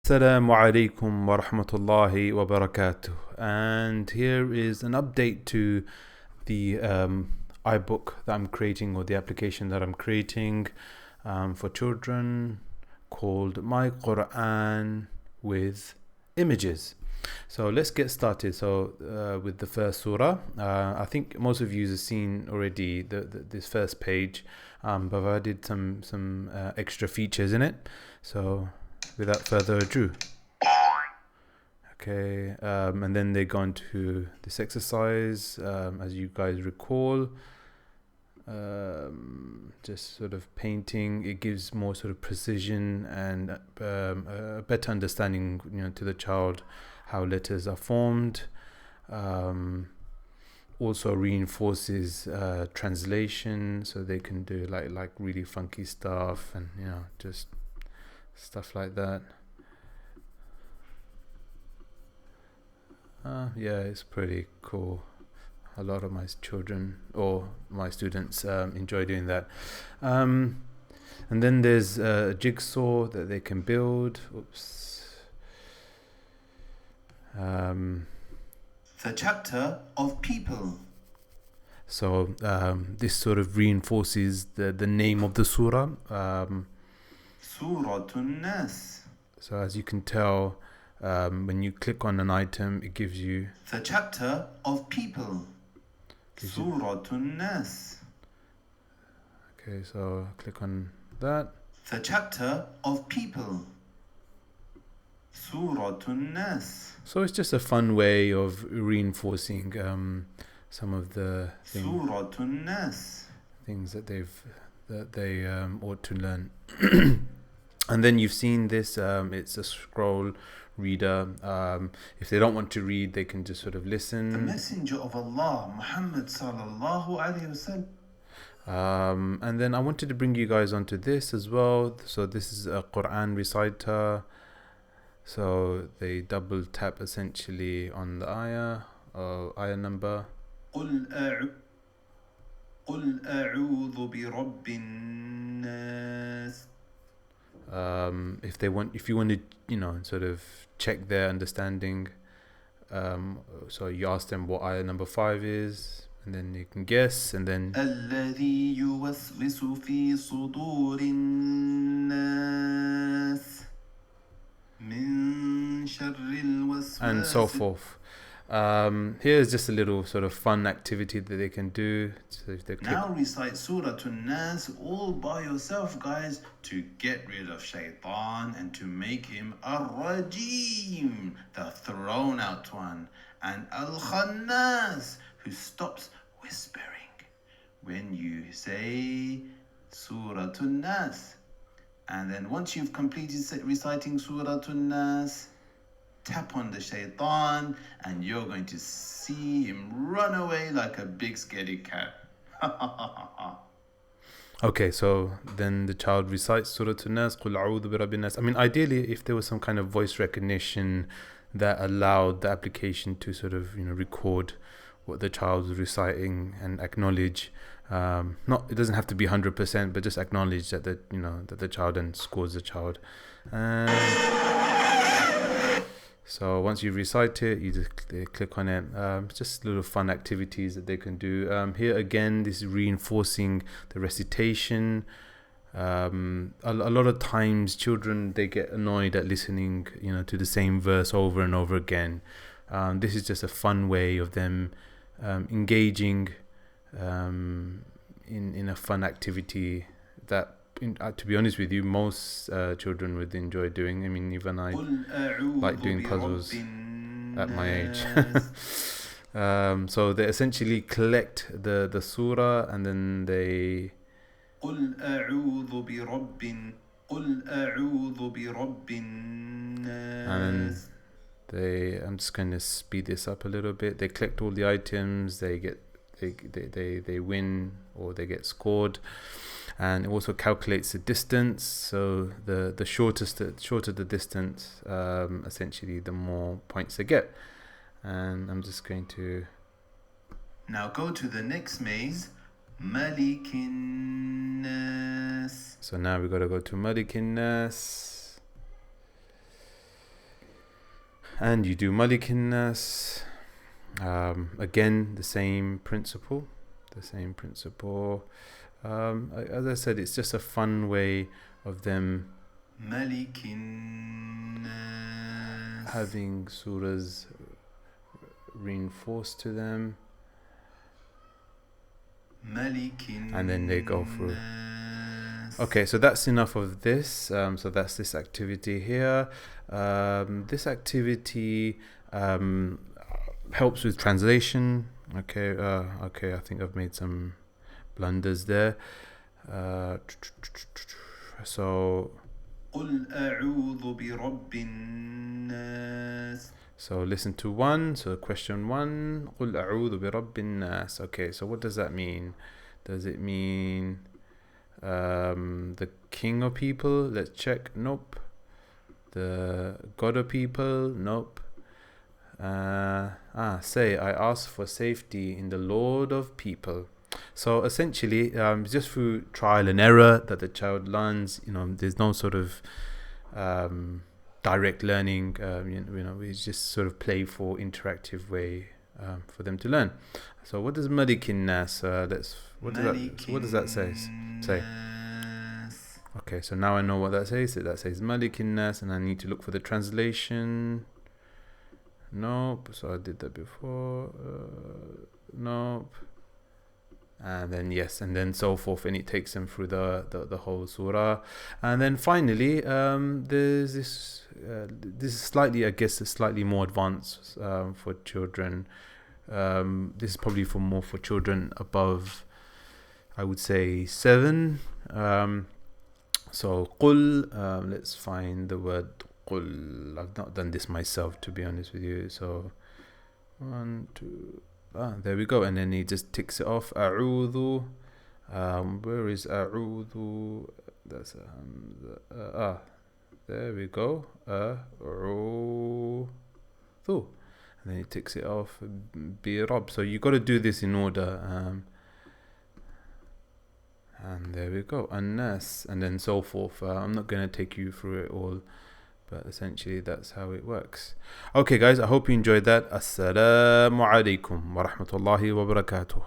Assalamu alaikum wa rahmatullahi wa barakatuh. And here is an update to the iBook that I'm creating, or the application that I'm creating for children, called My Quran with Images. So let's get started. So with the first surah, I think most of you have seen already this first page, but I did some extra features in it. So without further ado, okay, and then they go into this exercise, as you guys recall, just sort of painting. It gives more sort of precision and a better understanding, to the child how letters are formed. Also reinforces translation, so they can do like really funky stuff and just stuff like that. Yeah, it's pretty cool. A lot of my children or my students enjoy doing that. And then there's a jigsaw that they can build. The chapter of people. So this sort of reinforces the name of the surah. Surah Nas. So as you can tell, when you click on an item, it gives you the chapter of people. Surah Nas. Okay, so click on that. The chapter of people. Surah Nas. So it's just a fun way of reinforcing some of the Surah Nas. things that they ought to learn. And then you've seen this. It's a scroll reader. If they don't want to read, they can just sort of listen. The Messenger of Allah, Muhammad sallallahu alaihi wasallam. And then I wanted to bring you guys onto this as well. So this is a Quran reciter. So they double tap essentially on the ayah number. قل أعوذ برب الناس. If you want to, sort of check their understanding, so you ask them what ayah number 5 is, and then you can guess, and then الذي يوسوس في صدور الناس من شر الوسواس, and so forth. Here's just a little sort of fun activity that they can do. So if they now recite Surah Nas all by yourself, guys, to get rid of Shaitan and to make him Ar-Rajim, the thrown out one, and Al-Khannas, who stops whispering when you say Surah Nas. And then once you've completed reciting Surah Nas, tap on the shaitan and you're going to see him run away like a big scaredy cat. Okay, so then the child recites Surah Nas, Qul a'udhu bi rabbin nas. I mean, ideally, if there was some kind of voice recognition that allowed the application to sort of record what the child was reciting and acknowledge. It doesn't have to be 100%, but just acknowledge that the child, and scores the child. So once you recite it, you just click on it. It's just little fun activities that they can do. Here again, this is reinforcing the recitation. A lot of times children, they get annoyed at listening to the same verse over and over again. This is just a fun way of them engaging in a fun activity that, to be honest with you, most children would enjoy doing. I mean, even I like doing puzzles at my age. So they essentially collect the surah, and then they قل أعوذ برب الناس. I'm just going to speed this up a little bit. They collect all the items. They win, or they get scored, and it also calculates the distance. So the shorter the distance, essentially the more points they get. And I'm just going to now go to the next maze, Malikin Nas. So now we got to go to Malikin Nas. And you do Malikin Nas. Again, the same principle. As I said, it's just a fun way of them Malikin Nas. having surahs reinforced to them. Malikin And then they go through. Nas. Okay, so that's enough of this. So that's this activity here. This activity helps with translation. Okay, I think I've made some blunders there. So قل أعوذ برب الناس. So listen to one. So question 1. قل أعوذ برب الناس. Okay, so what does that mean? Does it mean the king of people? Let's check. Nope. The god of people? Nope. Say, I ask for safety in the Lord of people. So essentially, just through trial and error that the child learns. There's no sort of direct learning. It's just sort of playful, interactive way for them to learn. So what does Malikin Nas? What does that say? Okay, so now I know what that says. That says Malikin Nas, and I need to look for the translation. Nope. So I did that before. Nope. And then yes, and then so forth, and it takes them through the whole surah. And then finally, there's this is slightly, I guess, it's slightly more advanced for children. This is probably for children above, I would say, 7. So qul, let's find the word qul. I've not done this myself, to be honest with you. So 1, 2. There we go, and then he just ticks it off. A'udhu. Where is a'udhu? That's there we go. A'udhu. And then he ticks it off. Bi Rabb. So you got to do this in order. And there we go. An-nas, and then so forth. I'm not going to take you through it all, but essentially that's how it works. Okay guys, I hope you enjoyed that. Assalamu alaikum wa rahmatullahi wa barakatuh.